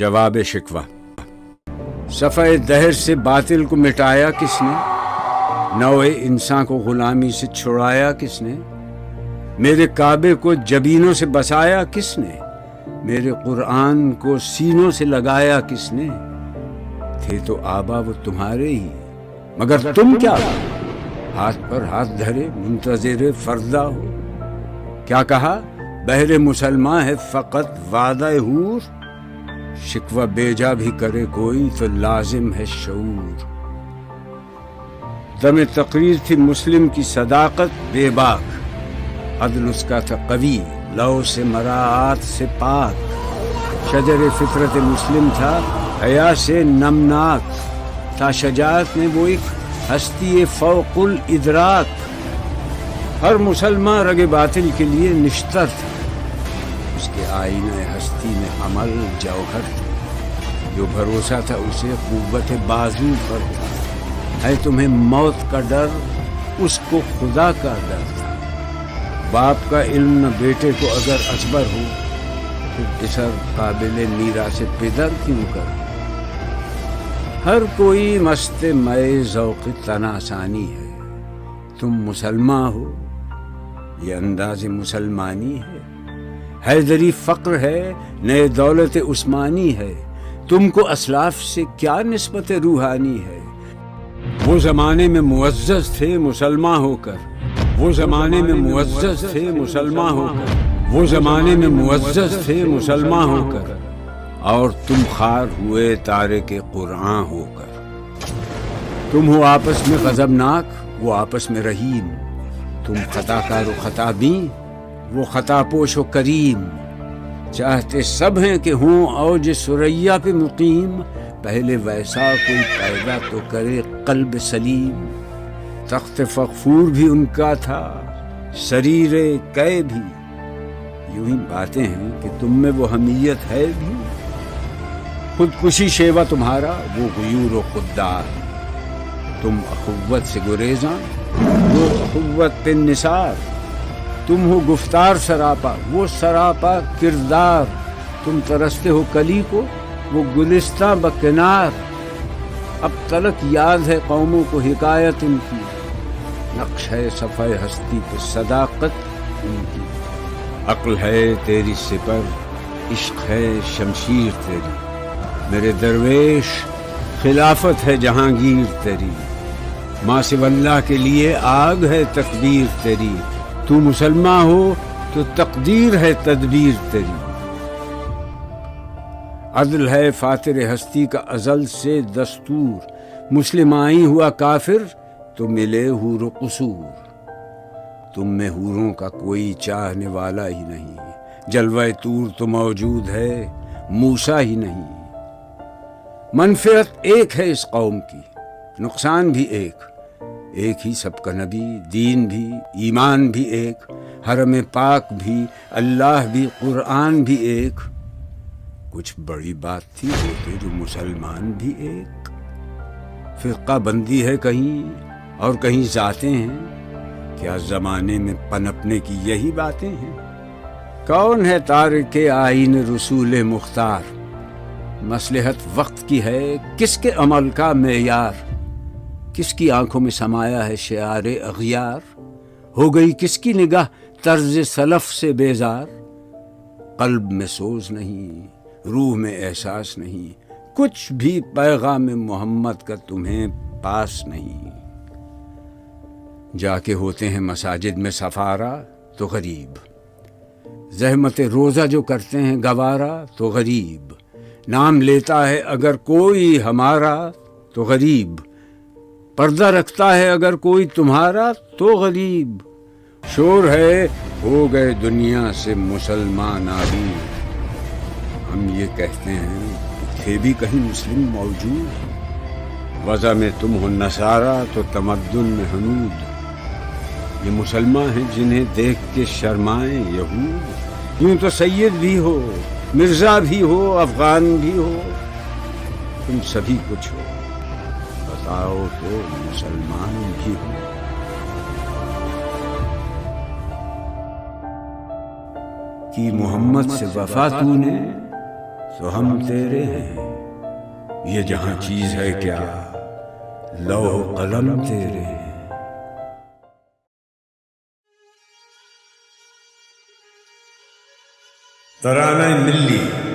جواب شکوہ۔ صفحہ دہر سے باطل کو مٹایا کس نے؟ نوع انسان کو غلامی سے چھڑایا کس نے؟ میرے کعبے کو جبینوں سے بسایا کس نے؟ میرے قرآن کو سینوں سے لگایا کس نے؟ تھے تو آبا وہ تمہارے ہی، مگر تم کیا ہاتھ پر ہاتھ دھرے منتظر فردا ہو؟ کیا کہا؟ بہر مسلمان ہے فقط وعدہ حور، شکوہ بیجا بھی کرے کوئی تو لازم ہے شعور۔ دم تقریر تھی مسلم کی صداقت بے باک، عدل اس کا تھا قوی لو سے مراعات سے پاک، شجر فطرت مسلم تھا حیا سے نمناک، تھا شجاعت میں وہ ایک ہستی فوق الادراک، ہر مسلمان رگ باطل کے لیے نشتر تھا، اس کے آئینہ ہستی میں عمل جوہر تھا، جو بھروسہ تھا اسے قوت بازو پر تھا، ہے تمہیں موت کا ڈر اس کو خدا کا ڈر تھا، باپ کا علم نہ بیٹے کو اگر اصبر ہو پھر اسر قابل میراث پدر کیوں کر؟ ہر کوئی مست مئے ذوق تناسانی ہے، تم مسلمان ہو یہ انداز مسلمانی ہے، حیدری فقر ہے نئے دولت عثمانی ہے، تم کو اسلاف سے کیا نسبت روحانی ہے؟ وہ زمانے میں معزز تھے مسلمان ہو کر، وہ زمانے میں معزز تھے مسلمان ہو کر، وہ زمانے میں معزز تھے مسلمان ہو کر، اور تم خار ہوئے تارک قرآن ہو کر۔ تم ہو آپس میں غضبناک وہ آپس میں رحیم، تم خطا کار و خطا بین وہ خطا پوش و کریم، چاہتے سب ہیں کہ ہوں اوج ثریا پہ مقیم، پہلے ویسا کوئی پیدا تو کرے قلب سلیم، تخت فغفور بھی ان کا تھا سریر قے بھی، یوں ہی باتیں ہیں کہ تم میں وہ حمیت ہے بھی، خودکشی شیوا تمہارا وہ غیور و خوددار، تم اخوت سے گریزاں وہ اخوت پہ نثار، تم ہو گفتار سراپا وہ سراپا کردار، تم ترستے ہو کلی کو وہ گلستہ بکنار، اب تلک یاد ہے قوموں کو حکایت ان کی، نقش ہے صفحہ ہستی پہ صداقت ان کی، عقل ہے تیری سپر عشق ہے شمشیر تیری، میرے درویش خلافت ہے جہانگیر تیری، ماں سوی اللہ کے لیے آگ ہے تکبیر تیری، تو مسلمان ہو تو تقدیر ہے تدبیر تیری، عدل ہے فاتر ہستی کا ازل سے دستور، مسلم آئی ہوا کافر تو ملے حور و قصور، تم میں حوروں کا کوئی چاہنے والا ہی نہیں، جلوہ طور تو موجود ہے موسیٰ ہی نہیں، منفعت ایک ہے اس قوم کی نقصان بھی ایک ہی سب کا نبی، دین بھی ایمان بھی ایک، حرم پاک بھی اللہ بھی قرآن بھی ایک، کچھ بڑی بات تھی ہوتے جو مسلمان بھی ایک، فرقہ بندی ہے کہیں اور کہیں ذاتیں ہیں، کیا زمانے میں پنپنے کی یہی باتیں ہیں؟ کون ہے تارک آئین رسول مختار؟ مصلحت وقت کی ہے کس کے عمل کا معیار؟ کس کی آنکھوں میں سمایا ہے شعار اغیار؟ ہو گئی کس کی نگاہ طرز سلف سے بیزار؟ قلب میں سوز نہیں روح میں احساس نہیں، کچھ بھی پیغام محمد کا تمہیں پاس نہیں، جا کے ہوتے ہیں مساجد میں سفارا تو غریب، زحمت روزہ جو کرتے ہیں گوارا تو غریب، نام لیتا ہے اگر کوئی ہمارا تو غریب، پردہ رکھتا ہے اگر کوئی تمہارا تو غریب، شور ہے ہو گئے دنیا سے مسلمان آلود، ہم یہ کہتے ہیں تھے بھی کہیں مسلم موجود، وضع میں تم ہو نصارا تو تمدن میں حنود، یہ مسلمان ہیں جنہیں دیکھ کے شرمائیں یہود، یوں تو سید بھی ہو مرزا بھی ہو افغان بھی ہو، تم سبھی کچھ ہو بتاؤ تو مسلمان بھی ہو۔ کی محمد سے وفا تو نے تو ہم تیرے ہیں، یہ جہاں چیز ہے کیا، لوح و قلم تیرے ہیں۔ ترانہ ملی